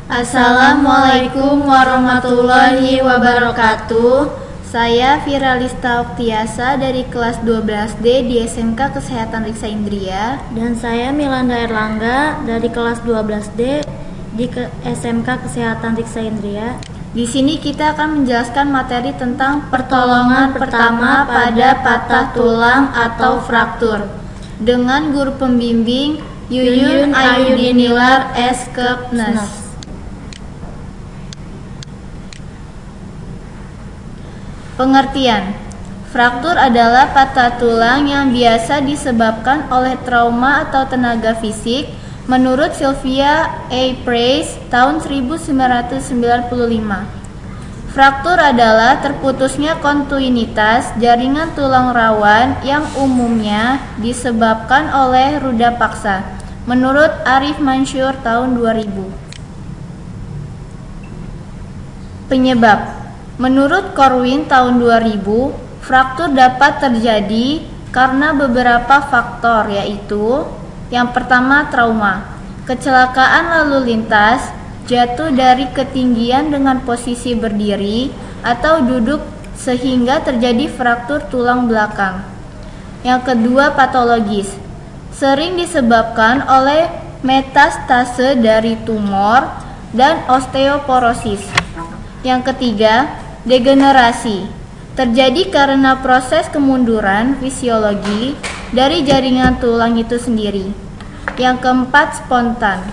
Assalamualaikum warahmatullahi wabarakatuh. Saya Viralista Oktiasa dari kelas 12D di SMK Kesehatan Riksa Indria. Dan saya Milanda Erlangga dari kelas 12D di SMK Kesehatan Riksa Indria. Di sini kita akan menjelaskan materi tentang pertolongan pertama pada patah tulang atau fraktur dengan guru pembimbing Yuyun Ayudinilar S. Kepnes. Pengertian: fraktur adalah patah tulang yang biasa disebabkan oleh trauma atau tenaga fisik. Menurut Sylvia A. Price tahun 1995, fraktur adalah terputusnya kontinuitas jaringan tulang rawan yang umumnya disebabkan oleh ruda paksa. Menurut Arif Mansur tahun 2000. Penyebab: menurut Corwin tahun 2000, fraktur dapat terjadi karena beberapa faktor, yaitu yang pertama, trauma, kecelakaan lalu lintas, jatuh dari ketinggian dengan posisi berdiri atau duduk sehingga terjadi fraktur tulang belakang. Yang kedua, patologis, sering disebabkan oleh metastase dari tumor dan osteoporosis. Yang ketiga, degenerasi, terjadi karena proses kemunduran fisiologi dari jaringan tulang itu sendiri. Yang keempat, spontan,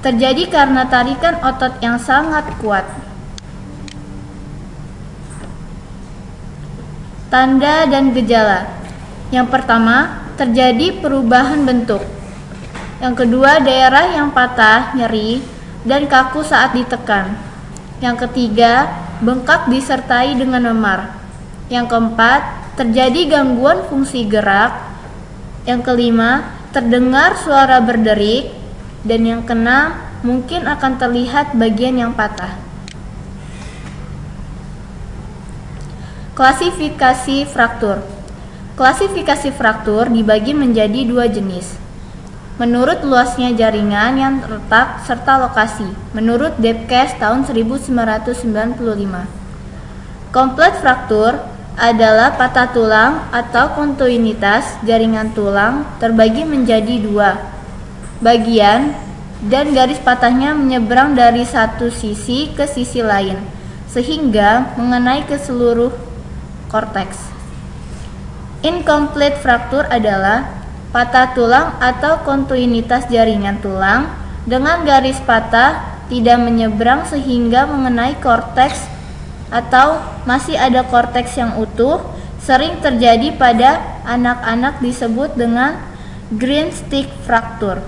terjadi karena tarikan otot yang sangat kuat. Tanda dan gejala: yang pertama, terjadi perubahan bentuk. Yang kedua, daerah yang patah, nyeri, dan kaku saat ditekan. Yang ketiga, bengkak disertai dengan memar. Yang keempat, terjadi gangguan fungsi gerak. Yang kelima, terdengar suara berderik. Dan yang keenam, mungkin akan terlihat bagian yang patah. Klasifikasi fraktur. Klasifikasi fraktur dibagi menjadi dua jenis menurut luasnya jaringan yang terletak serta lokasi, menurut Debkes tahun 1995. Kompleks fraktur adalah patah tulang atau kontinuitas jaringan tulang terbagi menjadi dua bagian dan garis patahnya menyeberang dari satu sisi ke sisi lain sehingga mengenai ke seluruh korteks. Incomplete fraktur adalah patah tulang atau kontinuitas jaringan tulang dengan garis patah tidak menyeberang sehingga mengenai korteks atau masih ada korteks yang utuh, sering terjadi pada anak-anak disebut dengan green stick fraktur.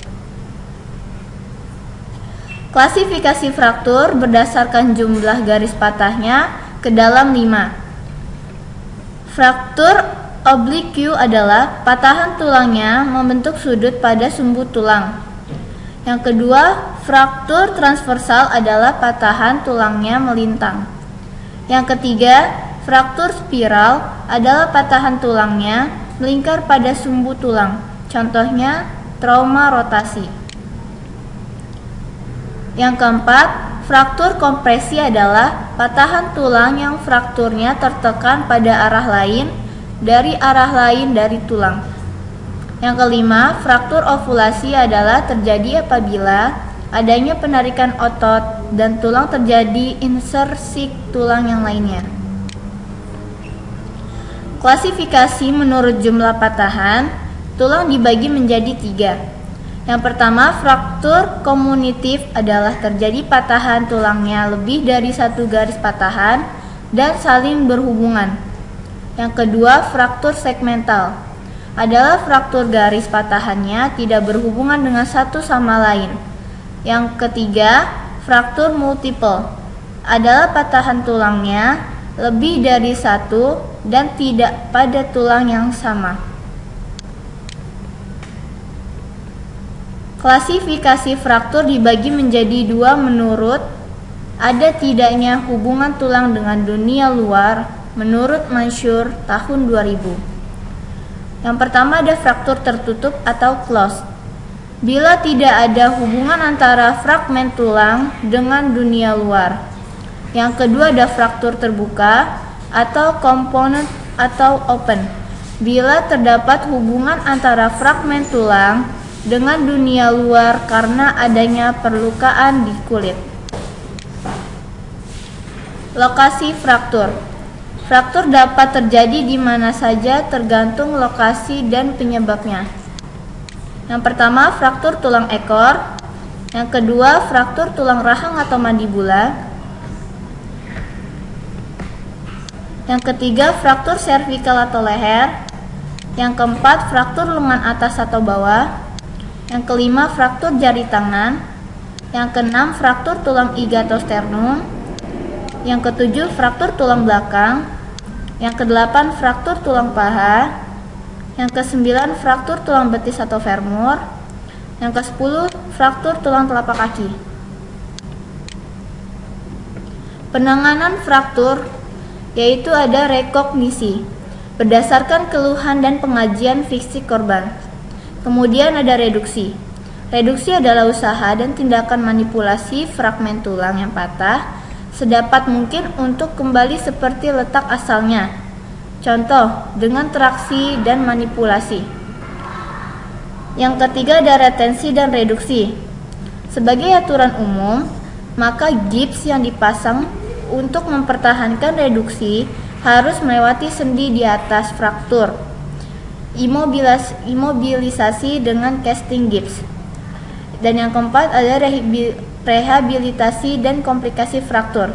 Klasifikasi fraktur berdasarkan jumlah garis patahnya ke dalam 5. Fraktur oblique adalah patahan tulangnya membentuk sudut pada sumbu tulang. Yang kedua, fraktur transversal adalah patahan tulangnya melintang. Yang ketiga, fraktur spiral adalah patahan tulangnya melingkar pada sumbu tulang. Contohnya, trauma rotasi. Yang keempat, fraktur kompresi adalah patahan tulang yang frakturnya tertekan pada arah lain dari tulang. Yang kelima, fraktur ovulasi adalah terjadi apabila adanya penarikan otot dan tulang terjadi insersi tulang yang lainnya. Klasifikasi menurut jumlah patahan tulang dibagi menjadi 3. Yang pertama, fraktur komunitif adalah terjadi patahan tulangnya lebih dari satu garis patahan dan saling berhubungan. Yang kedua, fraktur segmental adalah fraktur garis patahannya tidak berhubungan dengan satu sama lain. Yang ketiga, fraktur multiple adalah patahan tulangnya lebih dari satu dan tidak pada tulang yang sama. Klasifikasi fraktur dibagi menjadi 2 menurut ada tidaknya hubungan tulang dengan dunia luar. Menurut Mansur tahun 2000. Yang pertama ada fraktur tertutup atau closed. bila tidak ada hubungan antara fragmen tulang dengan dunia luar. Yang kedua ada fraktur terbuka atau komponen atau open, bila terdapat hubungan antara fragmen tulang dengan dunia luar karena adanya perlukaan di kulit. Lokasi fraktur. Fraktur dapat terjadi di mana saja tergantung lokasi dan penyebabnya. Yang pertama, fraktur tulang ekor. Yang kedua, fraktur tulang rahang atau mandibula. Yang ketiga, fraktur servikal atau leher. Yang keempat, fraktur lengan atas atau bawah. Yang kelima, fraktur jari tangan. Yang keenam, fraktur tulang iga atau sternum. Yang ketujuh, fraktur tulang belakang. Yang kedelapan, fraktur tulang paha. Yang kesembilan, fraktur tulang betis atau femur. Yang kesepuluh, fraktur tulang telapak kaki. Penanganan fraktur yaitu ada rekognisi berdasarkan keluhan dan pengajian fisik korban. Kemudian ada reduksi. Reduksi adalah usaha dan tindakan manipulasi fragmen tulang yang patah sedapat mungkin untuk kembali seperti letak asalnya. Contoh, dengan traksi dan manipulasi. Yang ketiga ada retensi dan reduksi. Sebagai aturan umum, maka gips yang dipasang untuk mempertahankan reduksi harus melewati sendi di atas fraktur. Imobilisasi dengan casting gips. Dan yang keempat ada rehabilitasi dan komplikasi fraktur.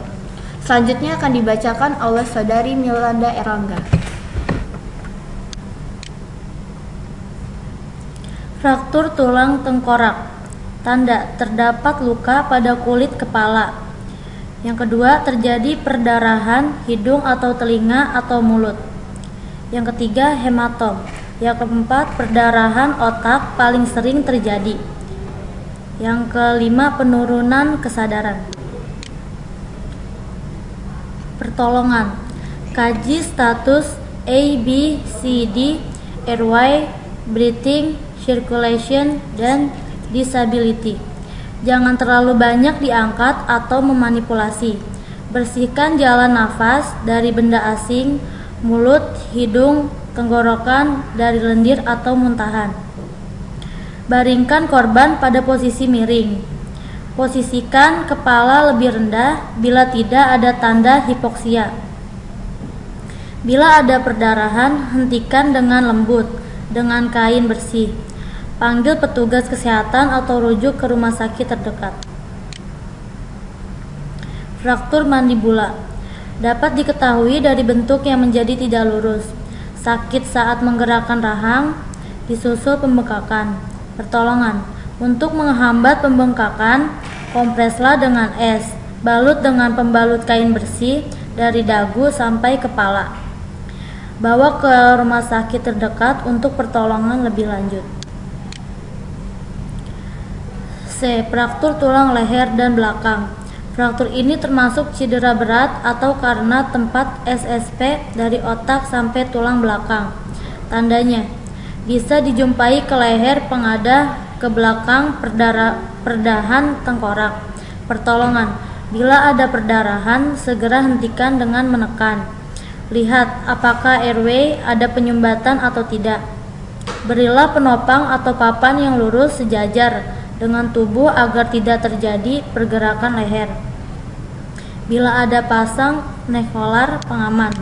Selanjutnya akan dibacakan oleh Saudari Milanda Erlangga. Fraktur tulang tengkorak. Tanda, terdapat luka pada kulit kepala. Yang kedua, terjadi perdarahan hidung atau telinga atau mulut. Yang ketiga, hematom. Yang keempat, perdarahan otak paling sering terjadi. Yang kelima, penurunan kesadaran. Pertolongan. Kaji status A, B, C, D, airway, breathing, circulation, dan disability. Jangan terlalu banyak diangkat atau memanipulasi. Bersihkan jalan nafas dari benda asing, mulut, hidung, tenggorokan, dari lendir atau muntahan. Baringkan korban pada posisi miring. Posisikan kepala lebih rendah bila tidak ada tanda hipoksia. Bila ada perdarahan, hentikan dengan lembut dengan kain bersih. Panggil petugas kesehatan atau rujuk ke rumah sakit terdekat. Fraktur mandibula dapat diketahui dari bentuk yang menjadi tidak lurus, sakit saat menggerakkan rahang, disusul pembengkakan. Pertolongan. Untuk menghambat pembengkakan, kompreslah dengan es, balut dengan pembalut kain bersih dari dagu sampai kepala. Bawa ke rumah sakit terdekat untuk pertolongan lebih lanjut. C. Fraktur tulang leher dan belakang. Fraktur ini termasuk cedera berat atau karena tempat SSP dari otak sampai tulang belakang. Tandanya, bisa dijumpai ke leher pengadah, ke belakang perdahan tengkorak. Pertolongan. Bila ada perdarahan, segera hentikan dengan menekan. Lihat apakah airway ada penyumbatan atau tidak. Berilah penopang atau papan yang lurus sejajar dengan tubuh agar tidak terjadi pergerakan leher. Bila ada pasang neck collar pengaman.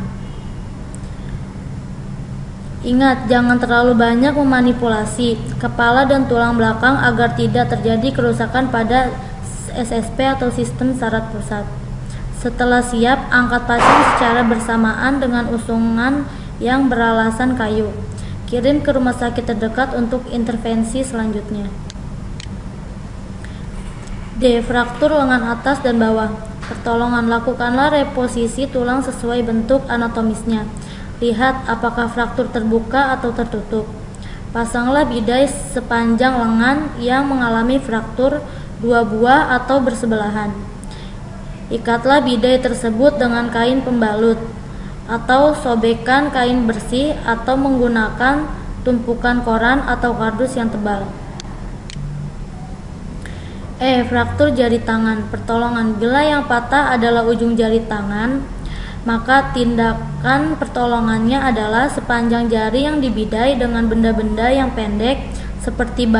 Ingat, jangan terlalu banyak memanipulasi kepala dan tulang belakang agar tidak terjadi kerusakan pada SSP atau sistem saraf pusat. Setelah siap, angkat pasien secara bersamaan dengan usungan yang beralasan kayu. Kirim ke rumah sakit terdekat untuk intervensi selanjutnya. D. Fraktur lengan atas dan bawah. Pertolongan. Lakukanlah reposisi tulang sesuai bentuk anatomisnya. Lihat apakah fraktur terbuka atau tertutup. Pasanglah bidai sepanjang lengan yang mengalami fraktur 2 buah atau bersebelahan. Ikatlah bidai tersebut dengan kain pembalut atau sobekan kain bersih atau menggunakan tumpukan koran atau kardus yang tebal. Fraktur jari tangan. Pertolongan. Bila yang patah adalah ujung jari tangan, maka tindakan pertolongannya adalah sepanjang jari yang dibidai dengan benda-benda yang pendek seperti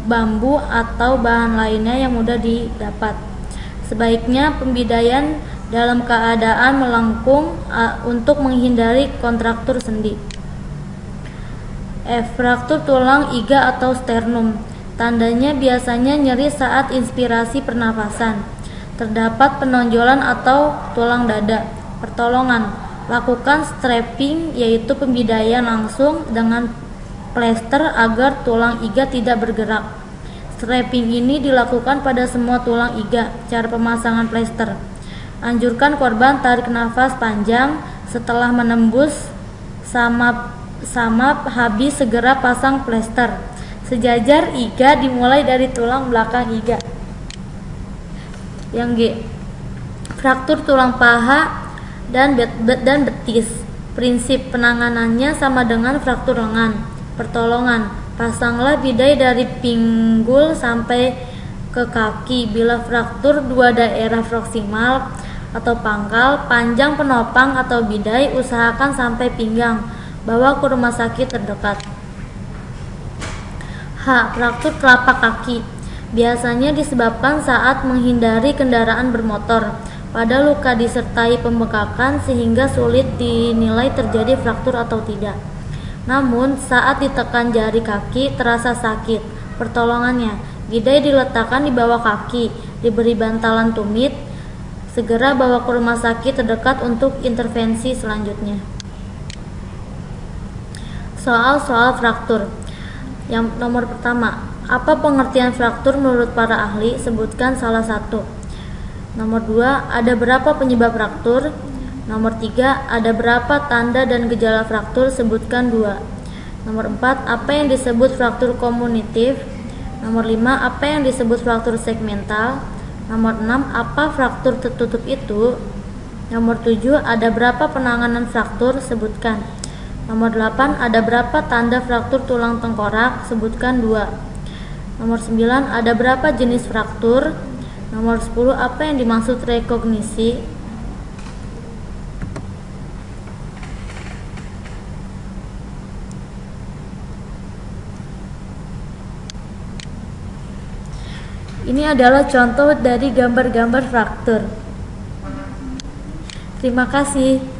bambu atau bahan lainnya yang mudah didapat. Sebaiknya pembidaian dalam keadaan melengkung untuk menghindari kontraktur sendi. Fraktur tulang iga atau sternum. Tandanya biasanya nyeri saat inspirasi pernafasan. Terdapat penonjolan atau tulang dada. Pertolongan. Lakukan strapping, yaitu pembidaian langsung dengan plester agar tulang iga tidak bergerak. Strapping ini dilakukan pada semua tulang iga. Cara pemasangan plester. Anjurkan korban tarik nafas panjang. Setelah menembus samap habis, segera pasang plester. Sejajar iga dimulai dari tulang belakang iga. Yang G. Fraktur tulang paha dan betis. Prinsip penanganannya sama dengan fraktur lengan. Pertolongan. Pasanglah bidai dari pinggul sampai ke kaki. Bila fraktur dua daerah proksimal atau pangkal, panjang penopang atau bidai, usahakan sampai pinggang. Bawa ke rumah sakit terdekat. H. Fraktur telapak kaki. Biasanya disebabkan saat menghindari kendaraan bermotor. Pada luka disertai pembekakan sehingga sulit dinilai terjadi fraktur atau tidak. Namun saat ditekan jari kaki terasa sakit. Pertolongannya, bidai diletakkan di bawah kaki, diberi bantalan tumit. Segera bawa ke rumah sakit terdekat untuk intervensi selanjutnya. Soal-soal fraktur. Yang nomor pertama, apa pengertian fraktur menurut para ahli? Sebutkan salah satu. Nomor 2, ada berapa penyebab fraktur? Nomor 3, ada berapa tanda dan gejala fraktur? Sebutkan 2. Nomor 4, apa yang disebut fraktur komunitif? Nomor 5, apa yang disebut fraktur segmental? Nomor 6, apa fraktur tertutup itu? Nomor 7, ada berapa penanganan fraktur? Sebutkan. Nomor 8, ada berapa tanda fraktur tulang tengkorak? Sebutkan 2. Nomor 9, ada berapa jenis fraktur? Nomor 10, apa yang dimaksud rekognisi? Ini adalah contoh dari gambar-gambar fraktur. Terima kasih.